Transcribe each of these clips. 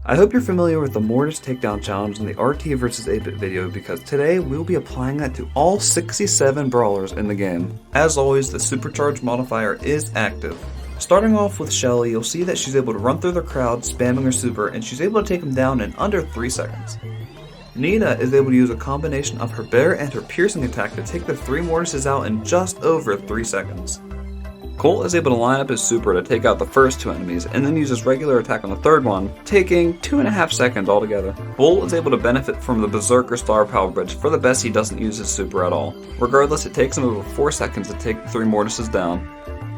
I hope you're familiar with the Mortis takedown challenge in the RT vs 8-bit video because today we'll be applying that to all 67 brawlers in the game. As always, the supercharge modifier is active. Starting off with Shelly, you'll see that she's able to run through the crowd spamming her super and she's able to take him down in under 3 seconds. Nina is able to use a combination of her bear and her piercing attack to take the 3 Mortises out in just over 3 seconds. Colt is able to line up his super to take out the first 2 enemies and then use his regular attack on the third one, taking 2.5 seconds altogether. Bull is able to benefit from the Berserker Star Power Bridge for the best he doesn't use his super at all. Regardless, it takes him over 4 seconds to take the 3 Mortises down.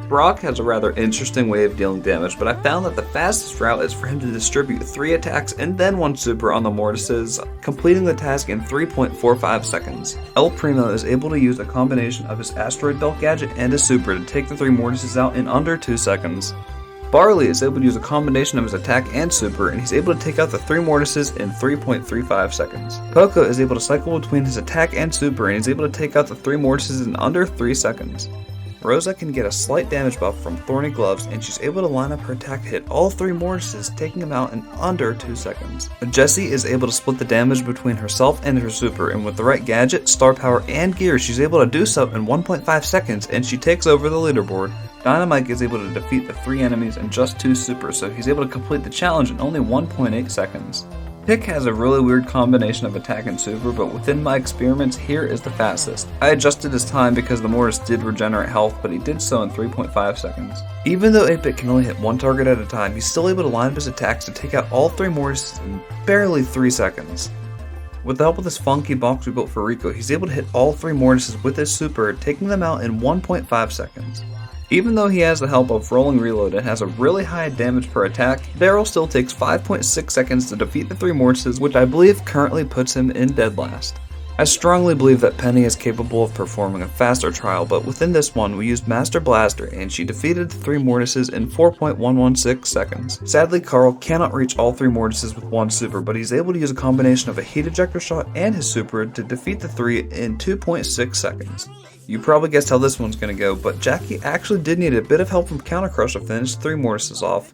Brock has a rather interesting way of dealing damage, but I found that the fastest route is for him to distribute 3 attacks and then 1 super on the Mortises, completing the task in 3.45 seconds. El Primo is able to use a combination of his Asteroid Belt gadget and his super to take the 3 Mortises out in under 2 seconds. Barley is able to use a combination of his attack and super, and he's able to take out the 3 Mortises in 3.35 seconds. Poco is able to cycle between his attack and super, and he's able to take out the 3 Mortises in under 3 seconds. Rosa can get a slight damage buff from Thorny Gloves, and she's able to line up her attack to hit all 3 Mortises, taking them out in under 2 seconds. Jessie is able to split the damage between herself and her super, and with the right gadget, star power, and gear, she's able to do so in 1.5 seconds, and she takes over the leaderboard. Dynamite is able to defeat the 3 enemies in just 2 supers, so he's able to complete the challenge in only 1.8 seconds. Pick has a really weird combination of attack and super, but within my experiments, here is the fastest. I adjusted his time because the Mortis did regenerate health, but he did so in 3.5 seconds. Even though 8-bit can only hit 1 target at a time, he's still able to line up his attacks to take out all 3 Mortises in barely 3 seconds. With the help of this funky box we built for Rico, he's able to hit all 3 Mortises with his super, taking them out in 1.5 seconds. Even though he has the help of Rolling Reload and has a really high damage per attack, Daryl still takes 5.6 seconds to defeat the 3 Mortises, which I believe currently puts him in dead last. I strongly believe that Penny is capable of performing a faster trial, but within this one we used Master Blaster and she defeated the 3 Mortises in 4.116 seconds. Sadly, Carl cannot reach all 3 Mortises with 1 super, but he's able to use a combination of a heat ejector shot and his super to defeat the 3 in 2.6 seconds. You probably guessed how this one's going to go, but Jackie actually did need a bit of help from Counter Crush to finish 3 Mortises off.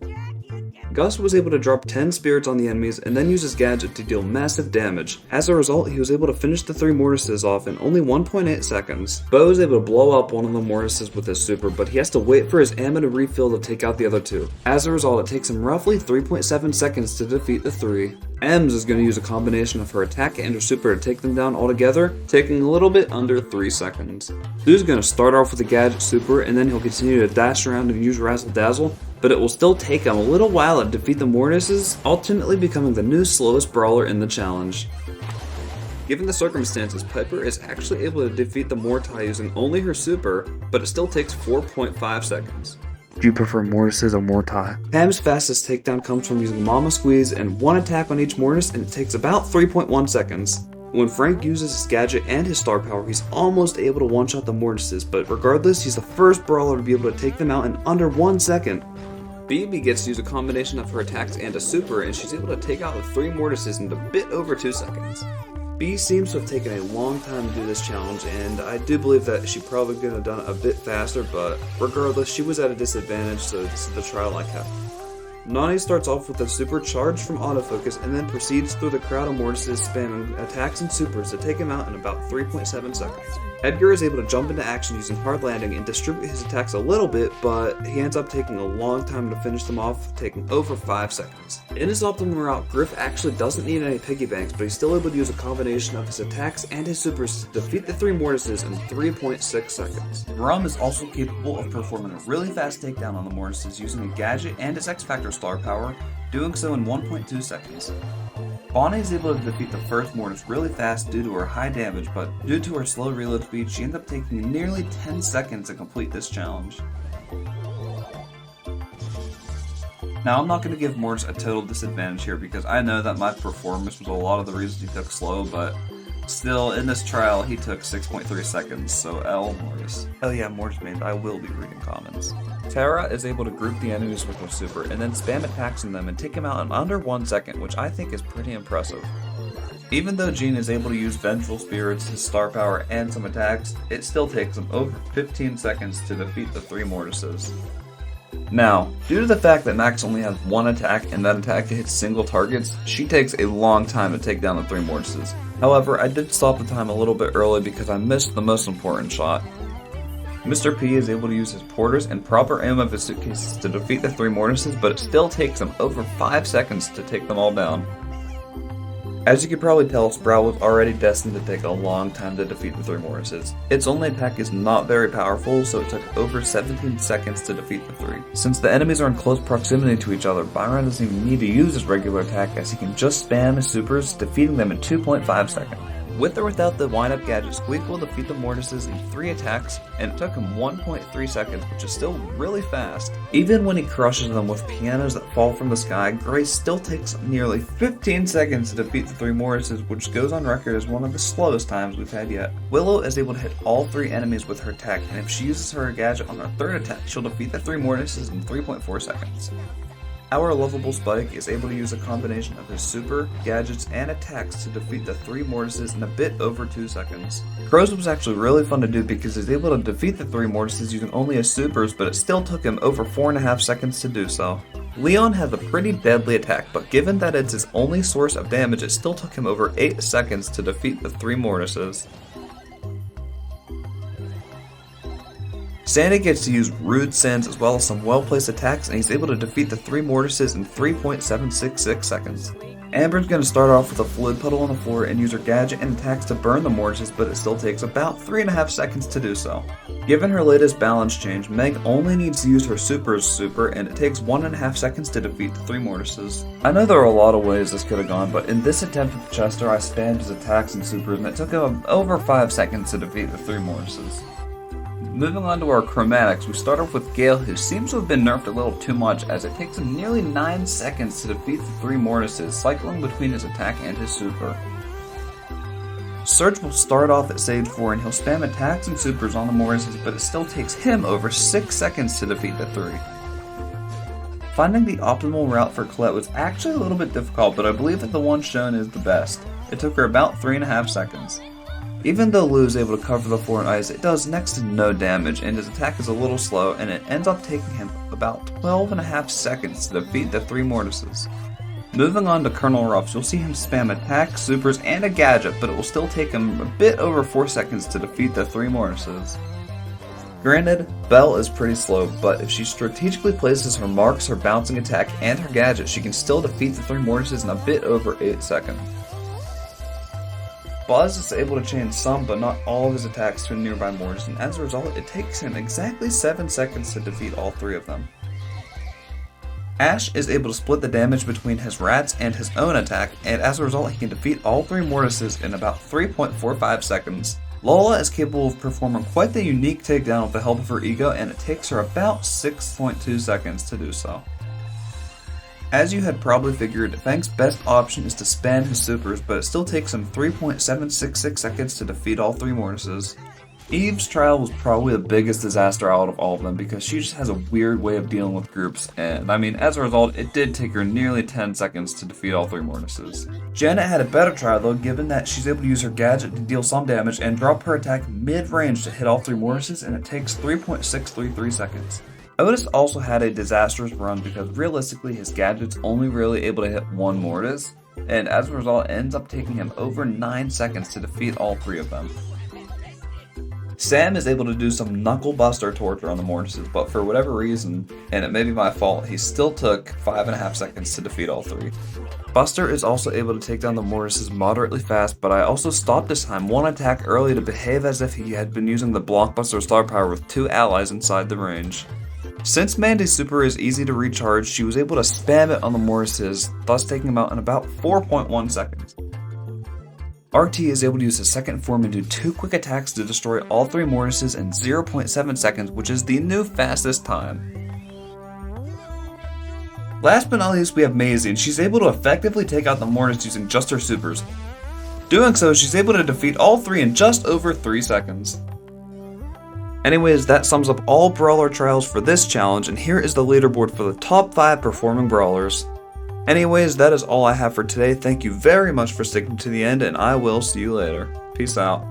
Gus was able to drop 10 spirits on the enemies and then use his gadget to deal massive damage. As a result, he was able to finish the 3 Mortises off in only 1.8 seconds. Bo is able to blow up one of the Mortises with his super, but he has to wait for his ammo to refill to take out the other 2. As a result, it takes him roughly 3.7 seconds to defeat the 3. Ems is going to use a combination of her attack and her super to take them down altogether, taking a little bit under 3 seconds. Su's going to start off with a gadget super, and then he'll continue to dash around and use Razzle Dazzle, but it will still take him a little while to defeat the Mortises, ultimately becoming the new slowest brawler in the challenge. Given the circumstances, Piper is actually able to defeat the Mortai using only her super, but it still takes 4.5 seconds. Do you prefer Mortises or Mortai? Pam's fastest takedown comes from using Mama Squeeze and 1 attack on each Mortis, and it takes about 3.1 seconds. When Frank uses his gadget and his star power, he's almost able to one-shot the Mortises, but regardless, he's the first brawler to be able to take them out in under 1 second. BB gets to use a combination of her attacks and a super, and she's able to take out the 3 Mortises in a bit over 2 seconds. B seems to have taken a long time to do this challenge, and I do believe that she probably could have done it a bit faster, but regardless, she was at a disadvantage, so this is the trial I kept. Nani starts off with a super charge from autofocus and then proceeds through the crowd of Mortises spamming attacks and supers to take him out in about 3.7 seconds. Edgar is able to jump into action using hard landing and distribute his attacks a little bit, but he ends up taking a long time to finish them off, taking over 5 seconds. In his optimum route, Griff actually doesn't need any piggy banks, but he's still able to use a combination of his attacks and his supers to defeat the 3 Mortises in 3.6 seconds. Rum is also capable of performing a really fast takedown on the Mortises using a gadget and his X-Factor star power, doing so in 1.2 seconds. Bonnie is able to defeat the first Mortis really fast due to her high damage, but due to her slow reload speed, she ends up taking nearly 10 seconds to complete this challenge. Now, I'm not going to give Mortis a total disadvantage here because I know that my performance was a lot of the reasons he took slow, but still, in this trial, he took 6.3 seconds, so L Mortis. Oh yeah, Mortis means I will be reading comments. Tara is able to group the enemies with her super and then spam attacks on them and take him out in under 1 second, which I think is pretty impressive. Even though Jean is able to use Vengeful Spirits, his star power, and some attacks, it still takes him over 15 seconds to defeat the 3 Mortises. Now, due to the fact that Max only has one attack and that attack hits single targets, she takes a long time to take down the 3 Mortises. However, I did stop the time a little bit early because I missed the most important shot. Mr. P is able to use his porters and proper aim of his suitcases to defeat the 3 Mortises, but it still takes him over 5 seconds to take them all down. As you can probably tell, Sprout was already destined to take a long time to defeat the 3 Mortises. Its only attack is not very powerful, so it took over 17 seconds to defeat the 3. Since the enemies are in close proximity to each other, Byron doesn't even need to use his regular attack as he can just spam his supers, defeating them in 2.5 seconds. With or without the wind-up gadget, Squeak will defeat the Mortises in 3 attacks, and it took him 1.3 seconds, which is still really fast. Even when he crushes them with pianos that fall from the sky, Grace still takes nearly 15 seconds to defeat the 3 Mortises, which goes on record as one of the slowest times we've had yet. Willow is able to hit all 3 enemies with her attack, and if she uses her gadget on her 3rd attack, she'll defeat the 3 Mortises in 3.4 seconds. Our lovable Spike is able to use a combination of his super, gadgets, and attacks to defeat the 3 Mortises in a bit over 2 seconds. Crows was actually really fun to do because he's able to defeat the 3 Mortises using only his supers, but it still took him over 4.5 seconds to do so. Leon has a pretty deadly attack, but given that it's his only source of damage, it still took him over 8 seconds to defeat the 3 Mortises. Sandy gets to use Rude Sends as well as some well-placed attacks, and he's able to defeat the 3 Mortises in 3.766 seconds. Amber's going to start off with a fluid puddle on the floor and use her gadget and attacks to burn the Mortises, but it still takes about 3.5 seconds to do so. Given her latest balance change, Meg only needs to use her super, and it takes 1.5 seconds to defeat the 3 Mortises. I know there are a lot of ways this could have gone, but in this attempt with Chester, I spammed his attacks and supers, and it took him over 5 seconds to defeat the 3 Mortises. Moving on to our Chromatics, we start off with Gale, who seems to have been nerfed a little too much as it takes him nearly 9 seconds to defeat the 3 Mortises, cycling between his attack and his super. Surge will start off at stage 4 and he'll spam attacks and supers on the Mortises, but it still takes him over 6 seconds to defeat the 3. Finding the optimal route for Colette was actually a little bit difficult, but I believe that the one shown is the best. It took her about 3.5 seconds. Even though Lou is able to cover the floor in ice, it does next to no damage, and his attack is a little slow, and it ends up taking him about 12.5 seconds to defeat the 3 Mortises. Moving on to Colonel Ruffs, you'll see him spam attacks, supers, and a gadget, but it will still take him a bit over 4 seconds to defeat the 3 Mortises. Granted, Belle is pretty slow, but if she strategically places her marks, her bouncing attack, and her gadget, she can still defeat the 3 Mortises in a bit over 8 seconds. Buzz is able to chain some but not all of his attacks to a nearby Mortis, and as a result, it takes him exactly 7 seconds to defeat all 3 of them. Ash is able to split the damage between his rats and his own attack, and as a result, he can defeat all 3 Mortises in about 3.45 seconds. Lola is capable of performing quite the unique takedown with the help of her ego, and it takes her about 6.2 seconds to do so. As you had probably figured, Fang's best option is to spam his supers, but it still takes him 3.766 seconds to defeat all 3 Mortises. Eve's trial was probably the biggest disaster out of all of them because she just has a weird way of dealing with groups, and as a result, it did take her nearly 10 seconds to defeat all 3 Mortises. Janet had a better trial though, given that she's able to use her gadget to deal some damage and drop her attack mid-range to hit all 3 Mortises, and it takes 3.633 seconds. Otis also had a disastrous run because realistically his gadget's only really able to hit 1 Mortis, and as a result it ends up taking him over 9 seconds to defeat all 3 of them. Sam is able to do some knuckle buster torture on the Mortises, but for whatever reason, and it may be my fault, he still took 5.5 seconds to defeat all 3. Buster is also able to take down the Mortises moderately fast, but I also stopped this time 1 attack early to behave as if he had been using the Blockbuster star power with 2 allies inside the range. Since Mandy's super is easy to recharge, she was able to spam it on the Mortises, thus taking him out in about 4.1 seconds. RT is able to use his second form and do 2 quick attacks to destroy all 3 Mortises in 0.7 seconds, which is the new fastest time. Last but not least, we have Maisie, and she's able to effectively take out the Mortis using just her supers. Doing so, she's able to defeat all 3 in just over 3 seconds. Anyways, that sums up all Brawler trials for this challenge, and here is the leaderboard for the top 5 performing Brawlers. Anyways, that is all I have for today. Thank you very much for sticking to the end, and I will see you later. Peace out.